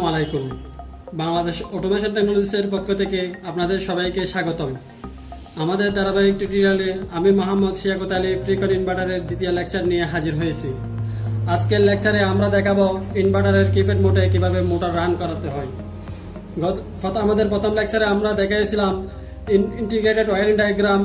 আসসালামু আলাইকুম। বাংলাদেশ অটোমেশন টেকনোলজিসের পক্ষ থেকে আপনাদের সবাইকে স্বাগতম। আমাদের ধারাবাহিক টিউটোরিয়ালে আমি মোহাম্মদ শিয়াকত আলী ফ্রিকন ইনভার্টারের দ্বিতীয় লেকচার নিয়ে হাজির হয়েছি। আজকের লেকচারে আমরা দেখাবো ইনভার্টারের কিপ্যাড মোডে কিভাবে মোটর রান করাতে হয়। আমাদের প্রথম লেকচারে আমরা দেখিয়েছিলাম integrated wiring diagram,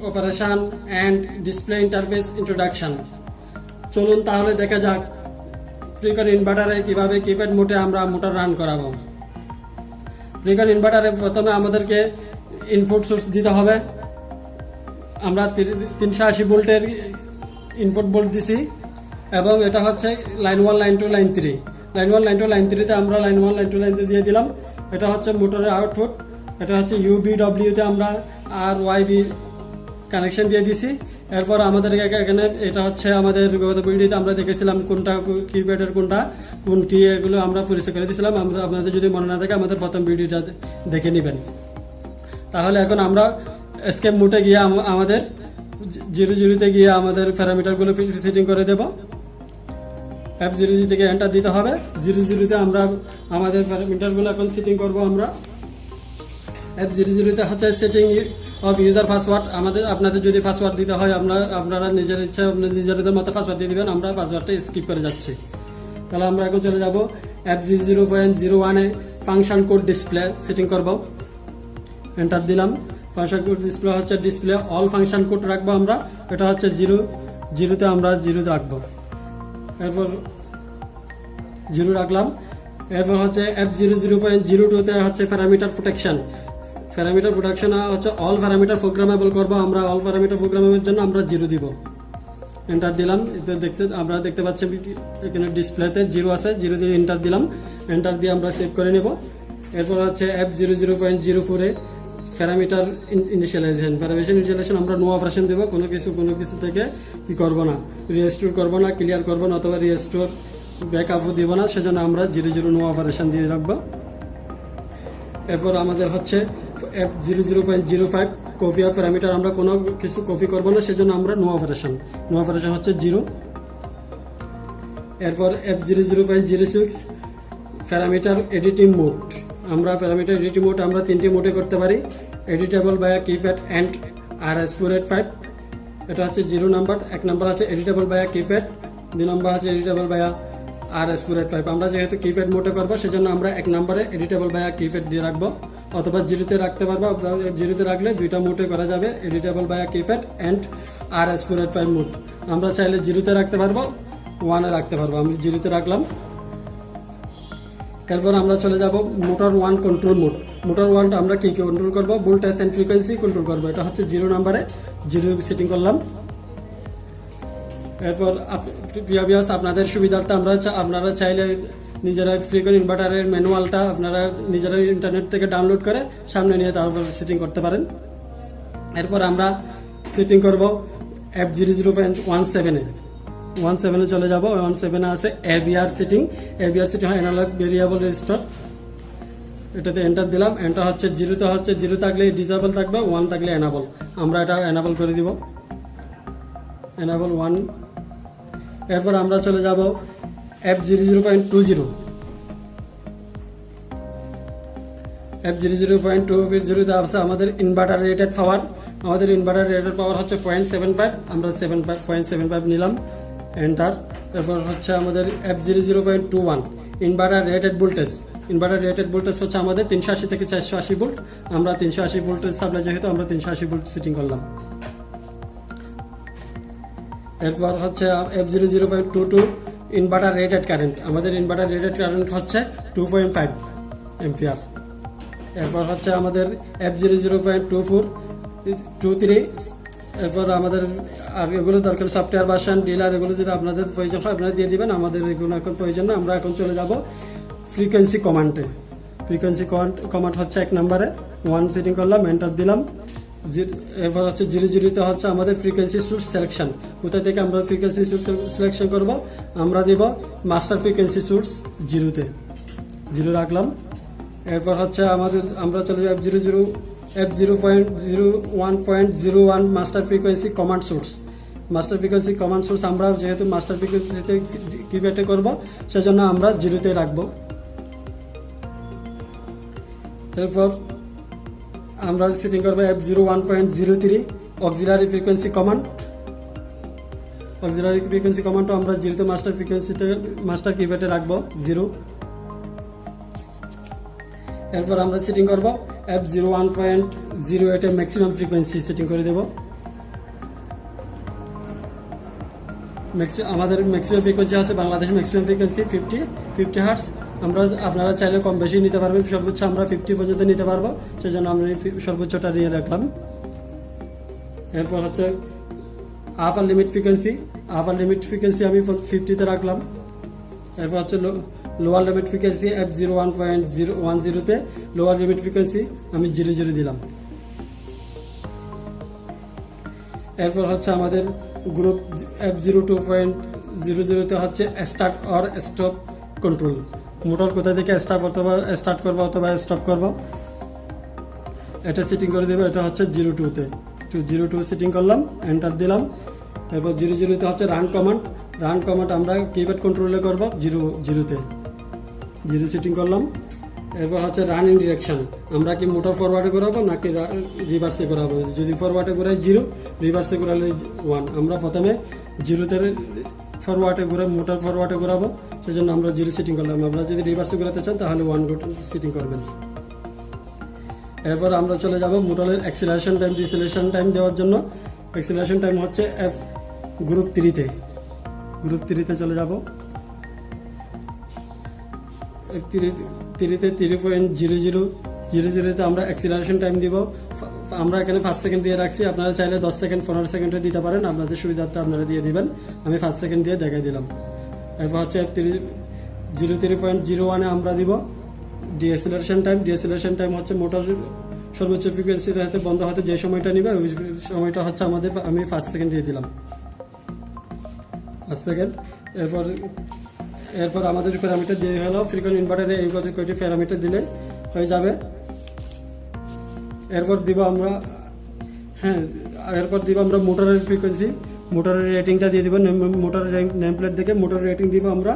operation and display interface introduction. চলুন তাহলে দেখা যাক ফ্রিকন ইনভার্টারে কিভাবে কিপ্যাড মোডে আমরা মোটর রান করাবো। ফ্রিকন ইনভার্টারে প্রথমে আমাদেরকে ইনপুট সোর্স দিতে হবে। আমরা 380 ভোল্টের ইনপুট ভোল্ট দিছি এবং এটা হচ্ছে line 1, line 2, line 3। Line 1, line 2, line 3তে আমরা লাইন 1, লাইন 2, লাইন 3 দিয়ে দিলাম। এটা হচ্ছে মোটরের আউটপুট। এটা হচ্ছে UBWতে আমরা RYB কানেকশন দিয়ে দিছি। এরপর আমাদের এখানে এটা হচ্ছে আমাদের গত ভিডিওতে আমরা দেখেছিলাম কোনটা কিপ্যাডের কোন কি এগুলো আমরা পরিচয় করে দিয়েছিলাম। আমরা আপনাদের যদি মনে না থাকে আমাদের প্রথম ভিডিওটা দেখে নেবেন। তাহলে এখন আমরা এসকেপ মোডে গিয়ে আমাদের 00তে গিয়ে আমাদের প্যারামিটারগুলো সেটিং করে দেব। F00 থেকে এন্টার দিতে হবে। 00তে আমরা আমাদের প্যারামিটারগুলো এখন সেটিং করব। আমরা F00তে হচ্ছে সেটিং অফ ইউজার পাসওয়ার্ড। আপনাদের যদি পাসওয়ার্ড দিতে হয় আপনারা নিজের ইচ্ছা নিজেদের মতো পাসওয়ার্ড দিয়ে দিবেন। আমরা পাসওয়ার্ডটা স্কিপ করে যাচ্ছি। তাহলে আমরা এখন চলে যাব F0.01-এ ফাংশন কোড ডিসপ্লে সেটিং করব। এন্টার দিলাম। ফাংশন কোড ডিসপ্লে হচ্ছে ডিসপ্লে অল ফাংশন কোড রাখবো আমরা। এটা হচ্ছে 0তে আমরা 0 রাখবো। এরপর 0 রাখলাম। এরপর হচ্ছে F00.02-তে হচ্ছে প্যারামিটার প্রোটেকশন। প্যারামিটার প্রোটেকশন হচ্ছে অল প্যারামিটার প্রোগ্রামেবল করবো আমরা। অল প্যারামিটার প্রোগ্রামেবলের জন্য আমরা 0 দিব। এন্টার দিলাম। আমরা দেখতে পাচ্ছি এখানে ডিসপ্লেতে 0 আছে। 0 দিয়ে এন্টার দিলাম। এন্টার দিয়ে আমরা সেভ করে নেব। এরপর হচ্ছে F00.04-এ প্যারামিটার ইনিশিয়ালাইজেশন আমরা নো অপারেশন দেবো। কোনো কিছু থেকে কি করবো না, রিস্টোর করবো না, ক্লিয়ার করবো না, অথবা রিস্টোর ব্যাকআপও দিব না। সেজন্য আমরা 00 নো অপারেশন দিয়ে রাখবো। এরপর আমাদের হচ্ছে F00.05 কপি অফ প্যারামিটার আমরা কোনো কিছু কপি করবো না, সেজন্য আমরা নো অপারেশন হচ্ছে 0। এরপর F00.06 প্যারামিটার এডিটিং মোড। আমরা প্যারামিটার এডিটিং মোড আমরা 3টি মোডে করতে পারি। এডিটেবল বায়া কিপ্যাড অ্যান্ড RS485। এটা হচ্ছে 0 নাম্বার। 1 নাম্বার আছে এডিটেবল বায়া কিপ্যাড, 2 নাম্বার আছে এডিটেবল বায়া RS485। আমরা যেহেতু কিপ্যাড মোডে করবো সেজন্য আমরা 1 নম্বরে এডিটেবল বায়া কিপ্যাড দিয়ে রাখবো, অথবা 0তে রাখতে পারবো। 0তে রাখলে 2টা মোডে করা যাবে, এডিটেবল বায়া কিপ্যাড অ্যান্ড RS485 মোড। আমরা চাইলে 0তে রাখতে পারবো, 1-এ রাখতে পারবো। আমি 0তে রাখলাম। এরপর আমরা চলে যাব মোটর 1 কন্ট্রোল মোড। মোটর 1টা আমরা কি কন্ট্রোল করবো? ভোল্টেজ এন্ড ফ্রিকোয়েন্সি কন্ট্রোল করবো। এটা হচ্ছে 0 নম্বরে 0 সেটিং করলাম। এরপর আপনাদের সুবিধার্থে আপনারা চাইলে নিজেরা ফ্রিকন ইনভার্টারের ম্যানুয়ালটা আপনারা নিজেরা ইন্টারনেট থেকে ডাউনলোড করে সামনে নিয়ে তারপর সেটিং করতে পারেন। এরপর আমরা সেটিং করব F00.17-এ। 17-এ চলে যাব। 17-এ আছে AVR সেটিং। AVR সেটিং হয় অ্যানালগ ভেরিয়েবল রেজিস্টার। এটাতে এন্টার দিলাম। এন্টার হচ্ছে 0তে হচ্ছে 0 থাকলে ডিসেবল থাকবে, 1 থাকলে এনাবল। আমরা এটা এনাবল করে দিব, এনাবল 1। এরপর আমরা চলে যাব F00.20। F00.20-তে আছে আমাদের ইনভার্টার রেটেড পাওয়ার। আমাদের ইনভার্টার রেটেড পাওয়ার হচ্ছে 0.75। আমরা 0.75 নিলাম। এন্টার। এরপর হচ্ছে আমাদের F00.21 inverter rated voltage. Inverter rated voltage হচ্ছে আমাদের 380 থেকে 480 ভোল্ট। আমরা 380 ভোল্টেজ সাপ্লাই যেহেতু আমরা 380 ভোল্ট সেটিং করলাম। এরপর হচ্ছে F00.22 ইনভার্টার রেটেড কারেন্ট। আমাদের ইনভার্টার রেটেড কারেন্ট হচ্ছে 2.5 এম্পিয়ার। এরপর হচ্ছে আমাদের F00.23। এরপর আমাদের আর এগুলো দরকার সফটওয়্যার ভার্সন, ডিলার, এগুলো যদি আপনাদের প্রয়োজন হয় আপনারা দিয়ে দিবেন। আমাদের এগুলো এখন প্রয়োজন না। আমরা এখন চলে যাব ফ্রিকোয়েন্সি কমান্ডে। ফ্রিকোয়েন্সি কমান্ড হচ্ছে 1 নম্বরে 1 সেটিং করলাম। এন্টার দিলাম। এরপর হচ্ছে 00-তে হচ্ছে আমাদের ফ্রিকোয়েন্সি সোর্স সিলেকশন। কোথা থেকে আমরা ফ্রিকোয়েন্সি সোর্স সিলেকশন করব? আমরা দিব মাস্টার ফ্রিকোয়েন্সি সোর্স 0-তে। 0 রাখলাম। এরপর হচ্ছে আমরা চলে যাব F0.01.01 master frequency command source. Master frequency command source আমরা যেহেতু মাস্টার ফ্রিকোয়েন্সিতে কিপ্যাডে করব সেজন্য আমরা 0-তে রাখবো। এরপর আমরা সেটিং করবো F01.03 auxiliary frequency command. Auxiliary frequency কমান্ডও আমরা জিরোতে মাস্টার ফ্রিকোয়েন্সিতে মাস্টার কিপ্যাডে রাখবো 0। এরপর আমরা সেটিং করবো F01.08 ম্যাক্সিমাম ফ্রিকোয়েন্সি সেটিং করে দেব। আমাদের ম্যাক্সিমাম ফ্রিকোয়েন্সি হচ্ছে বাংলাদেশ ম্যাক্সিমাম ফ্রিকোয়েন্সি 50 হার্টজ। আপনারা চাইলে কম বেশি নিতে পারবেন, সর্বোচ্চ আমরা 50 পর্যন্ত নিতে পারবো, সেজন্য আমরা সর্বোচ্চটা নিয়ে রাখলাম। এরপর হচ্ছে আপার লিমিট ফ্রিকোয়েন্সি আমি 50-তে রাখলাম। এরপর হচ্ছে লোয়ার লিমিট ফ্রিকোয়েন্সি F01.10তে লোয়ার লিমিট ফ্রিকোয়েন্সি আমি 00 দিলাম। এরপর হচ্ছে আমাদের গ্রুপ F02.00তে হচ্ছে start or stop control, motor কোথা থেকে স্টার্ট করবো অথবা স্টপ করবো এটা সেটিং করে দেবো। এটা হচ্ছে 02তে 02 সেটিং করলাম, এন্টার দিলাম। এরপর 00তে হচ্ছে রান কমান্ড আমরা কিপ্যাড কন্ট্রোলে করবো 0তে 0 সেটিং করলাম। এরপর হচ্ছে রান ইন ডিরেকশন, আমরা কি মোটর ফরওয়ার্ডে করাবো নাকি রিভার্সে করাবো। যদি ফরওয়ার্ডে করাই 0, রিভার্সে করালে 1। আমরা প্রথমে 0তে ফরওয়ার্ডে মোটর ফরওয়ার্ডে করাবো, সেজন্য আমরা 0 সেটিং করলাম। আমরা যদি রিভার্সে করাতে চান তাহলে 1 সেটিং করবেন। এরপর আমরা চলে যাব মোটরের অ্যাক্সিলারেশন টাইম ডিসেলারেশন টাইম দেওয়ার জন্য। অ্যাক্সিলারেশন টাইম হচ্ছে গ্রুপ 3তে চলে যাব। F3তে 3.00তে আমরা অ্যাক্সিলারেশন টাইম দিব। আমরা এখানে 5 সেকেন্ড দিয়ে রাখছি, আপনারা চাইলে 10 সেকেন্ড 15 সেকেন্ডে দিতে পারেন, আপনাদের সুবিধার্থে আপনারা দিয়ে দিবেন। আমি 5 সেকেন্ড দিয়ে দেখাই দিলাম। এরপর হচ্ছে F03.01-এ আমরা দিব ডিএসেলারেশন টাইম হচ্ছে মোটর সর্বোচ্চ ফ্রিকোয়েন্সির হাতে বন্ধ হতে যে সময়টা নিবে ওই সময়টা হচ্ছে আমি 5 সেকেন্ড দিয়ে দিলাম, 5 সেকেন্ড। এরপর আমাদের প্যারামিটার দিয়ে হলো ফ্রিকোয়েন্ট ইনভার্টারে এই কয়টি প্যারামিটার দিলে হয়ে যাবে। এরপর দিব আমরা মোটরের ফ্রিকোয়েন্সি, মোটরের রেটিংটা দিয়ে দিব। মোটরের নেম প্লেট দেখে মোটরের রেটিং দিব আমরা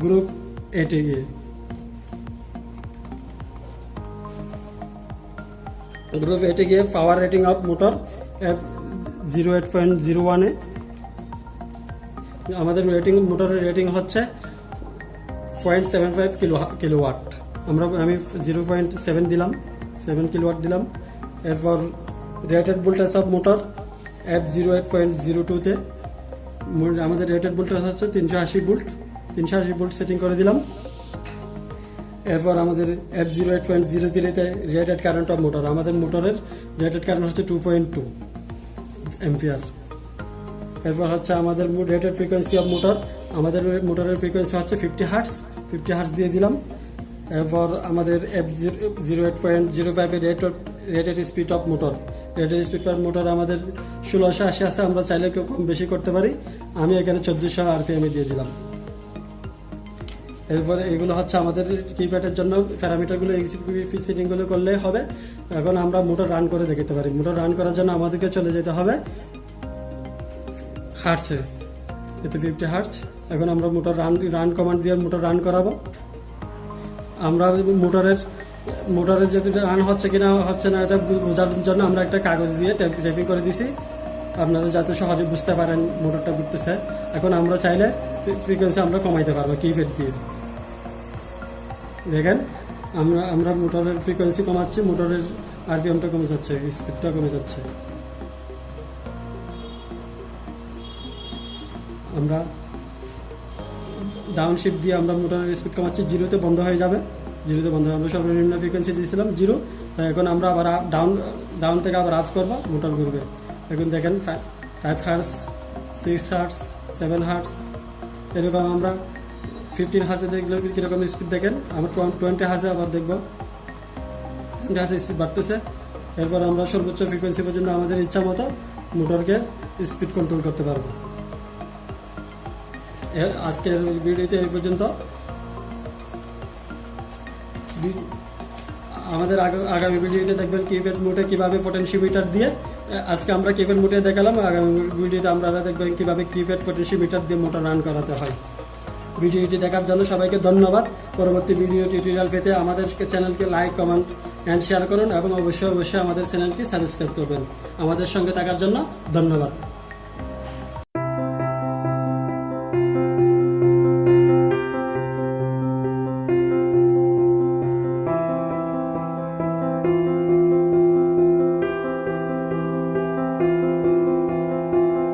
গ্রুপ 8-এ গিয়ে। গ্রুপ 8-এ গিয়ে পাওয়ার রেটিং অফ মোটর F08.01-এ আমাদের মোটরের রেটিং হচ্ছে 0.75 কিলোওয়াট। আমি 0.7 দিলাম, 7 কিলোওয়াট দিলাম। এরপর রেটেড ভোল্টেজ অফ মোটর F08.02-তে আমাদের রেটেড ভোল্টেজ হচ্ছে 380 ভোল্ট সেটিং করে দিলাম। এরপর আমাদের F08.03-তে রেটেড কারেন্ট অফ মোটর, আমাদের মোটরের রেটেড কারেন্ট হচ্ছে 2.2 অ্যাম্পিয়ার। এরপর হচ্ছে আমাদের রেটেড ফ্রিকোয়েন্সি অফ মোটর, আমাদের মোটরের ফ্রিকোয়েন্সি হচ্ছে 50 হার্টজ দিয়ে দিলাম। এরপর আমাদের F08.05-এ রেটেড স্পিড অফ মোটর, আমাদের 1680 আছে, আমরা চাইলে কেউ কম বেশি করতে পারি। আমি এখানে 1400 RPM দিয়ে দিলাম। এরপরে এগুলো হচ্ছে আমাদের কিপ্যাডের জন্য প্যারামিটারগুলো, সেটিংগুলো করলে হবে। এখন আমরা মোটর রান করে দেখতে পারি। মোটর রান করার জন্য আমাদেরকে চলে যেতে হবে হার্টসে, এতে 50 হার্টস। এখন আমরা মোটর রান কমান্ড দিয়ে মোটর রান করাবো। আমরা মোটরের যদি রান হচ্ছে কিনা হচ্ছে না এটা বোঝার জন্য আমরা একটা কাগজ দিয়ে ট্যাপিং করে দিছি, আপনারা যাতে সহজে বুঝতে পারেন মোটরটা ঘুরতেছে। এখন আমরা চাইলে ফ্রিকোয়েন্সি আমরা কমাইতে পারবো কিপ্যাড দিয়ে। দেখেন আমরা মোটরের ফ্রিকোয়েন্সি কমাচ্ছি, মোটরের RPM-টা কমে যাচ্ছে, স্পিডটা কমে যাচ্ছে। আমরা ডাউন শিফট দিয়ে আমরা মোটরের স্পিড কমাচ্ছি, 0-তে বন্ধ হয়ে যাবে। আমরা সর্বনিম্ন ফ্রিকোয়েন্সি দিয়েছিলাম 0, তাই এখন আমরা আবার ডাউন থেকে আবার আপ করবো, মোটর ঘুরবে। এখন দেখেন 5 হার্টস, 6 হার্টস, 7 হার্টস, এরকম আমরা 15 হার্টসে দেখলে কীরকম স্পিড দেখেন। আমরা 20 হার্টসে আবার দেখবো 20 হার্টসে স্পিড বাড়তেছে। এরপর আমরা সর্বোচ্চ ফ্রিকোয়েন্সি পর্যন্ত আমাদের ইচ্ছা মতো মোটরকে স্পিড কন্ট্রোল করতে পারবো। আজকের ভিডিওতে এই পর্যন্ত। আমাদের আগামী ভিডিওতে দেখবেন কিপ্যাড মোটে কিভাবে পটেনশিওমিটার দিয়ে, আজকে আমরা কিপ্যাড মোটে দেখালাম, আগামী ভিডিওতে আপনারা দেখবেন কিভাবে কিপ্যাড পটেনশিওমিটার দিয়ে মোটর রান করাতে হয়। ভিডিওটি দেখার জন্য সবাইকে ধন্যবাদ। পরবর্তী ভিডিও টিউটোরিয়াল পেতে আমাদের চ্যানেলকে লাইক, কমেন্ট অ্যান্ড শেয়ার করুন এবং অবশ্যই আমাদের চ্যানেলকে সাবস্ক্রাইব করবেন। আমাদের সঙ্গে থাকার জন্য ধন্যবাদ।